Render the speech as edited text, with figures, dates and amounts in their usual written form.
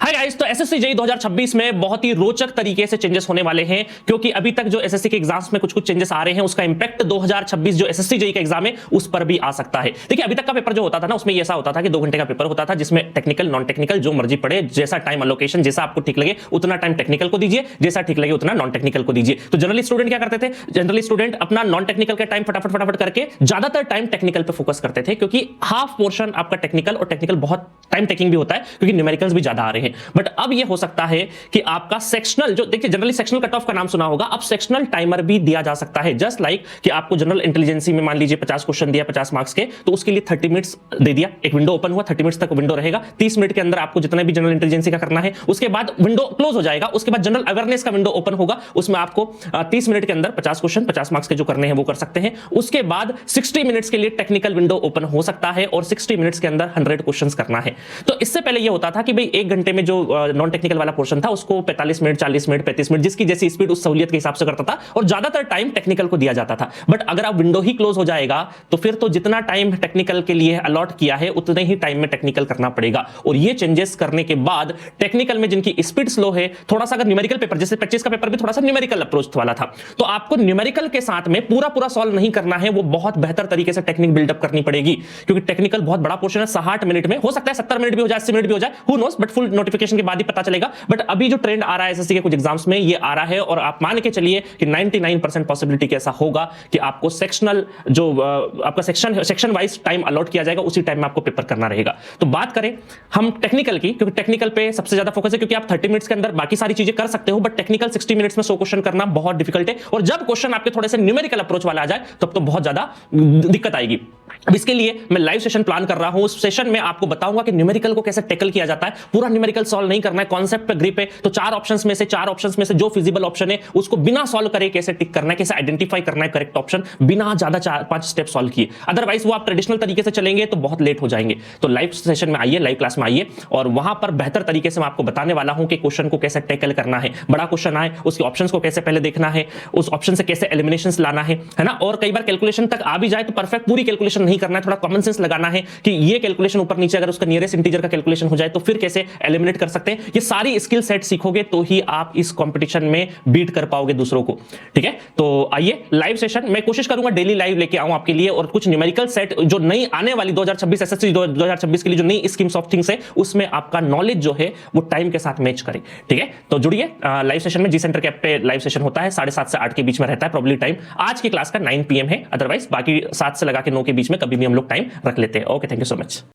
Hi guys, तो SSC JEE 2026 में बहुत ही रोचक तरीके से चेंजेस होने वाले हैं, क्योंकि अभी तक जो एसएससी के एग्जाम्स में कुछ चेंजेस आ रहे हैं, उसका इंपैक्ट 2026 जो एसएससी जेईई का एग्जाम है उस पर भी आ सकता है। देखिए, अभी तक का पेपर जो होता था ना, उसमें ऐसा होता था कि 2 घंटे का पेपर होता था, जिसमें टेक्निकल नॉन टेक्निकल जो मर्जी पड़े, जैसा टाइम अलोकेशन, जैसा आपको ठीक लगे उतना टाइम टेक्निकल को दीजिए, जैसा ठीक लगे उतना नॉन टेक्निकल को दीजिए। तो जनरली स्टूडेंट क्या करते थे? जनरली स्टूडेंट अपना नॉन टेक्निकल का टाइम फटाफट करके ज्यादातर टाइम टेक्निकल पे फोकस करते थे, क्योंकि हाफ पोर्शन आपका टेक्निकल, और टेक्निकल बहुत टाइम टेकिंग भी होता है क्योंकि न्यूमेरिकल्स भी ज्यादा आ रहे हैं। बट अब ये हो सकता है कि आपका सेक्शनल, जो देखिए जनरली सेक्शनल कट ऑफ का नाम सुना होगा, अब सेक्शनल टाइमर भी दिया जा सकता है। जस्ट लाइक कि आपको जनरल इंटेलिजेंसी में मान लीजिए 50 क्वेश्चन दिया 50 मार्क्स के, तो उसके लिए 30 मिनट्स दे दिया, एक विंडो ओपन हुआ, 30 मिनट्स तक विंडो रहेगा, 30 मिनट के अंदर आपको जितना भी जनरल इंटेलिजेंसी का करना है, उसके बाद विंडो क्लोज हो जाएगा, उसके बाद जनरल अवेयरनेस का विंडो ओपन होगा, उसमें आपको 30 मिनट के अंदर 50 क्वेश्चन 50 मार्क्स के जो करने हैं वो कर सकते हैं। उसके बाद 60 मिनट्स के लिए टेक्निकल विंडो ओपन हो सकता है और 60 मिनट्स के अंदर 100 क्वेश्चन करना है। तो इससे पहले ये होता था कि भाई 1 घंटे में जो नॉन टेक्निकल वाला पोर्शन था उसको 45 मिनट 40 मिनट 35 मिनट जिसकी जैसी स्पीड उस सहूलियत के हिसाब से करता था, और ज्यादातर टाइम टेक्निकल को दिया जाता था। बट अगर आप विंडो ही क्लोज हो जाएगा तो फिर तो जितना टाइम टेक्निकल के लिए अलॉट किया है उतने ही टाइम में टेक्निकल करना पड़ेगा। और ये चेंजेस करने के बाद टेक्निकल में जिनकी स्पीड स्लो है, थोड़ा सा अगर न्यूमेरिकल पेपर, जैसे 25 का पेपर भी थोड़ा सा न्यूमेरिकल अप्रोच वाला था, तो आपको न्यूमेरिकल के साथ में पूरा सॉल्व नहीं करना है, वो बहुत बेहतर तरीके से टेक्निक बिल्डअप करनी पड़ेगी, क्योंकि टेक्निकल बहुत बड़ा पोर्शन है। 60 मिनट में हो सकता है 70 मिनट भी हो जाए, 80 मिनट भी हो जाए, who knows, but full notification के बाद ही पता चलेगा। बट अभी जो ट्रेंड आ रहा है एसएससी के कुछ एग्जाम्स में, ये आ रहा है, और आप मान के चलिए कि 99% पॉसिबिलिटी कैसा होगा कि आपको सेक्शनल जो आपका सेक्शन वाइज टाइम अलॉट किया जाएगा, उसी टाइम में आपको पेपर करना रहेगा। तो बात करें हम टेक्निकल की, क्योंकि टेक्निकल पे सबसे ज्यादा फोकस है, क्योंकि आप 30 मिनट्स के अंदर बाकी सारी चीजें कर सकते हो, बट टेक्निकल 60 मिनट्स में 100 क्वेश्चन करना बहुत डिफिकल्ट है, और जब क्वेश्चन आपके थोड़े से न्यूमेरिकल अप्रोच वाला आ जाए तब तो बहुत ज्यादा दिक्कत आएगी। अब इसके लिए मैं लाइव सेशन प्लान कर रहा हूं। उस सेशन में आपको बताऊंगा कि न्यूमेरिकल को कैसे टैकल किया जाता है। पूरा न्यूमेरिकल सॉल्व नहीं करना है, कॉन्सेप्ट पे ग्रिप है, तो 4 ऑप्शंस में से जो फिजिबल ऑप्शन है उसको बिना सॉल्व करे कैसे टिक करना है, कैसे आइडेंटिफाई करना है करेक्ट ऑप्शन, बिना ज्यादा 4-5 स्टेप सॉल्व किए। अदरवाइज वो आप ट्रेडिशनल तरीके से चलेंगे तो बहुत लेट हो जाएंगे। तो लाइव सेशन में आइए, लाइव क्लास में आइए, और वहां पर बेहतर तरीके से मैं आपको बताने वाला हूं कि क्वेश्चन को कैसे टैकल करना है। बड़ा क्वेश्चन आए उसके ऑप्शंस को कैसे पहले देखना है, उस ऑप्शन से कैसे एलिमिनेशंस लाना है ना। और कई बार कैलकुलेशन तक आ भी जाए तो परफेक्ट पूरी कैलकुलेशन नहीं करना है, थोड़ा कॉमन सेंस लगाना है कि ये कैलकुलेशन ऊपर नीचे अगर उसका नियरेस्ट इंटीजर का कैलकुलेशन हो जाए तो फिर कैसे एलिमिनेट कर सकते हैं। ये सारी स्किल सेट सीखोगे तो ही आप इस कंपटीशन में बीट कर पाओगे दूसरों को। ठीक है, तो आइए लाइव सेशन मैं कोशिश करूंगा डेली लाइव लेके आऊं आपके लिए, और कुछ न्यूमेरिकल सेट जो नई आने वाली 2026 एसएससी 2026 के लिए जो नई स्कीम्स ऑफ थिंग्स है, उसमें आपका नॉलेज जो है वो टाइम के साथ मैच करे। ठीक है, तो जुड़िए लाइव सेशन में। जी सेंटर के ऐप पे लाइव सेशन होता है, 7:30 से 8 के बीच में रहता है प्रॉब्ली टाइम। आज की क्लास का 9 PM है, अदरवाइज बाकी 7 से लगा के 9 के बीच में कभी भी हम लोग टाइम रख लेते हैं। Okay, thank you so much.